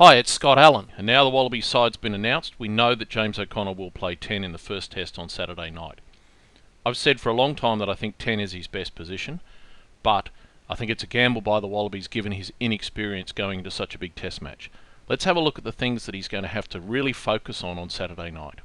Hi, it's Scott Allen, and now the Wallabies side's been announced, we know that James O'Connor will play 10 in the first test on Saturday night. I've said for a long time that I think 10 is his best position, but I think it's a gamble by the Wallabies given his inexperience going into such a big test match. Let's have a look at the things that he's going to have to really focus on Saturday night.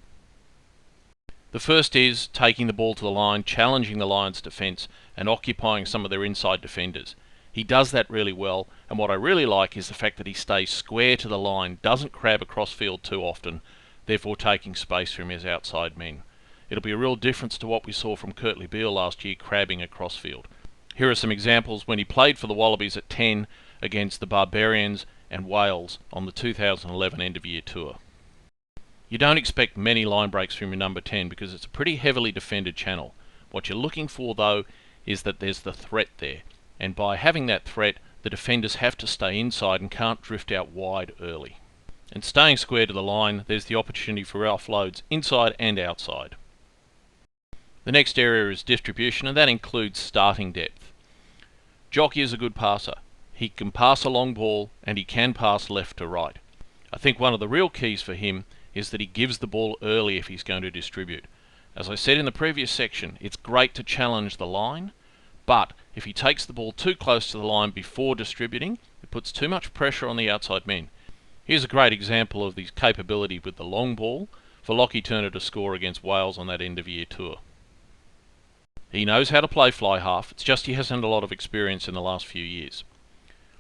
The first is taking the ball to the line, challenging the Lions' defence and occupying some of their inside defenders. He does that really well, and what I really like is the fact that he stays square to the line, doesn't crab across field too often, therefore taking space from his outside men. It'll be a real difference to what we saw from Kurtley Beale last year, crabbing across field. Here are some examples when he played for the Wallabies at 10 against the Barbarians and Wales on the 2011 end-of-year tour. You don't expect many line breaks from your number 10 because it's a pretty heavily defended channel. What you're looking for though is that there's the threat there. And by having that threat, the defenders have to stay inside and can't drift out wide early. And staying square to the line, there's the opportunity for offloads inside and outside. The next area is distribution, and that includes starting depth. Jockey is a good passer. He can pass a long ball and he can pass left to right. I think one of the real keys for him is that he gives the ball early if he's going to distribute. As I said in the previous section, it's great to challenge the line, but if he takes the ball too close to the line before distributing, it puts too much pressure on the outside men. Here's a great example of his capability with the long ball for Lachie Turner to score against Wales on that end-of-year tour. He knows how to play fly half, it's just he hasn't had a lot of experience in the last few years.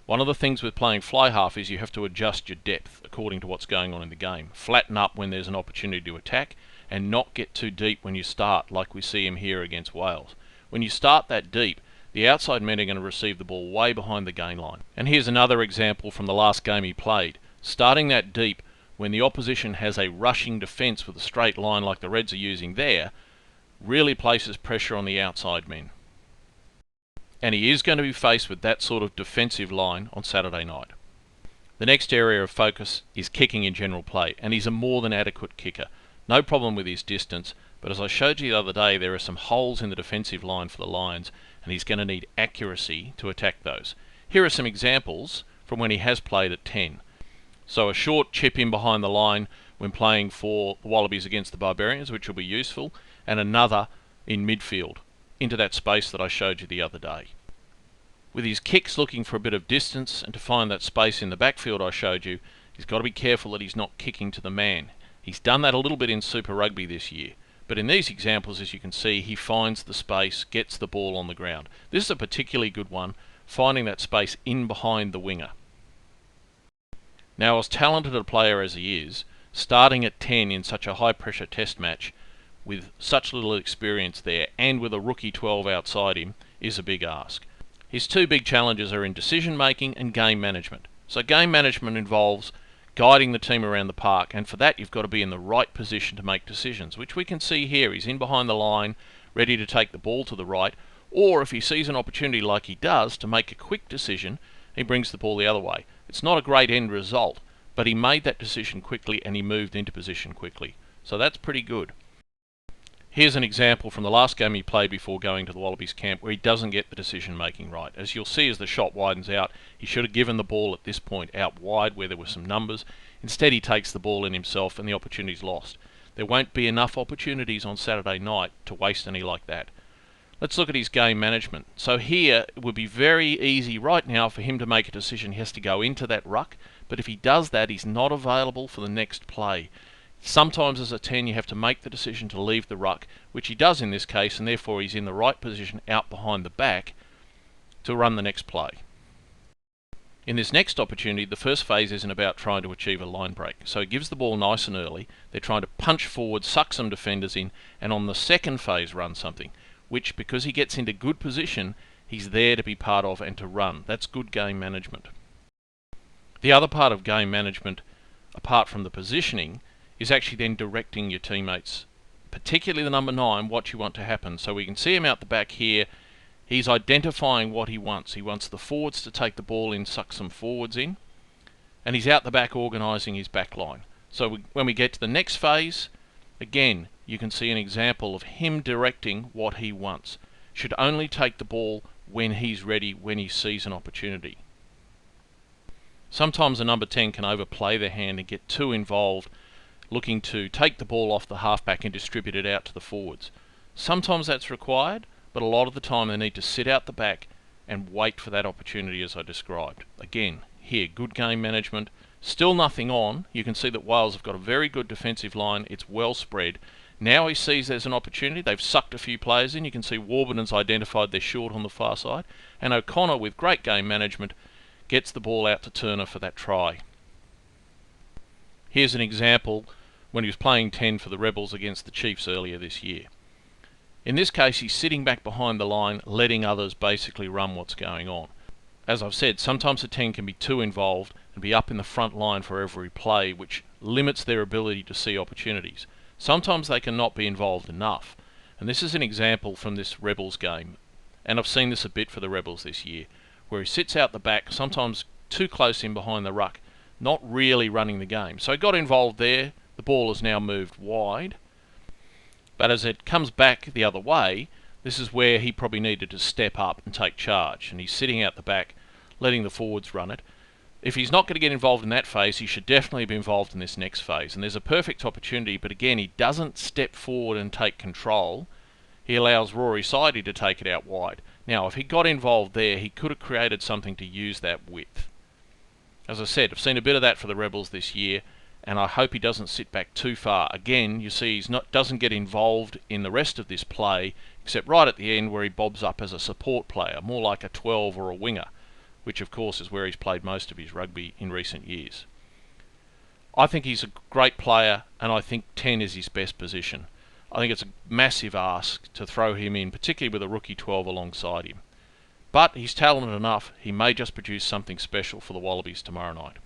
One of the things with playing fly half is you have to adjust your depth according to what's going on in the game. Flatten up when there's an opportunity to attack and not get too deep when you start, like we see him here against Wales. When you start that deep, the outside men are going to receive the ball way behind the gain line. And here's another example from the last game he played. Starting that deep when the opposition has a rushing defence with a straight line like the Reds are using there, really places pressure on the outside men. And he is going to be faced with that sort of defensive line on Saturday night. The next area of focus is kicking in general play, and he's a more than adequate kicker. No problem with his distance, but as I showed you the other day, there are some holes in the defensive line for the Lions, and he's going to need accuracy to attack those. Here are some examples from when he has played at 10. So a short chip in behind the line when playing for the Wallabies against the Barbarians, which will be useful, and another in midfield, into that space that I showed you the other day. With his kicks looking for a bit of distance and to find that space in the backfield I showed you, he's got to be careful that he's not kicking to the man. He's done that a little bit in Super Rugby this year. But in these examples, as you can see, he finds the space, gets the ball on the ground. This is a particularly good one, finding that space in behind the winger. Now, as talented a player as he is, starting at 10 in such a high-pressure test match with such little experience there and with a rookie 12 outside him is a big ask. His two big challenges are in decision-making and game management. So game management involves guiding the team around the park, and for that you've got to be in the right position to make decisions, which we can see here. He's in behind the line, ready to take the ball to the right, or if he sees an opportunity like he does to make a quick decision, he brings the ball the other way. It's not a great end result, but he made that decision quickly and he moved into position quickly. So that's pretty good. Here's an example from the last game he played before going to the Wallabies camp where he doesn't get the decision making right. As you'll see as the shot widens out, he should have given the ball at this point out wide where there were some numbers. Instead he takes the ball in himself and the opportunity's lost. There won't be enough opportunities on Saturday night to waste any like that. Let's look at his game management. So here it would be very easy right now for him to make a decision. He has to go into that ruck, but if he does that, he's not available for the next play. Sometimes as a 10 you have to make the decision to leave the ruck, which he does in this case, and therefore he's in the right position out behind the back to run the next play. In this next opportunity, the first phase isn't about trying to achieve a line break. So he gives the ball nice and early. They're trying to punch forward, suck some defenders in, and on the second phase run something, which because he gets into good position, he's there to be part of and to run. That's good game management. The other part of game management, apart from the positioning, is actually then directing your teammates, particularly the number 9, what you want to happen. So we can see him out the back here. He's identifying what he wants. He wants the forwards to take the ball in, suck some forwards in, and he's out the back organising his back line. So when we get to the next phase, again, you can see an example of him directing what he wants. Should only take the ball when he's ready, when he sees an opportunity. Sometimes a number 10 can overplay their hand and get too involved, looking to take the ball off the halfback and distribute it out to the forwards. Sometimes that's required, but a lot of the time they need to sit out the back and wait for that opportunity as I described. Again, here, good game management. Still nothing on. You can see that Wales have got a very good defensive line. It's well spread. Now he sees there's an opportunity. They've sucked a few players in. You can see Warburton's identified they're short on the far side. And O'Connor, with great game management, gets the ball out to Turner for that try. Here's an example when he was playing 10 for the Rebels against the Chiefs earlier this year. In this case, he's sitting back behind the line, letting others basically run what's going on. As I've said, sometimes the 10 can be too involved and be up in the front line for every play, which limits their ability to see opportunities. Sometimes they can not be involved enough. And this is an example from this Rebels game. And I've seen this a bit for the Rebels this year, where he sits out the back, sometimes too close in behind the ruck, not really running the game. So he got involved there. The ball has now moved wide. But as it comes back the other way, this is where he probably needed to step up and take charge. And he's sitting out the back, letting the forwards run it. If he's not going to get involved in that phase, he should definitely be involved in this next phase. And there's a perfect opportunity, but again, he doesn't step forward and take control. He allows Rory Sidey to take it out wide. Now, if he got involved there, he could have created something to use that width. As I said, I've seen a bit of that for the Rebels this year, and I hope he doesn't sit back too far. Again, you see doesn't get involved in the rest of this play, except right at the end where he bobs up as a support player, more like a 12 or a winger, which of course is where he's played most of his rugby in recent years. I think he's a great player, and I think 10 is his best position. I think it's a massive ask to throw him in, particularly with a rookie 12 alongside him. But he's talented enough, he may just produce something special for the Wallabies tomorrow night.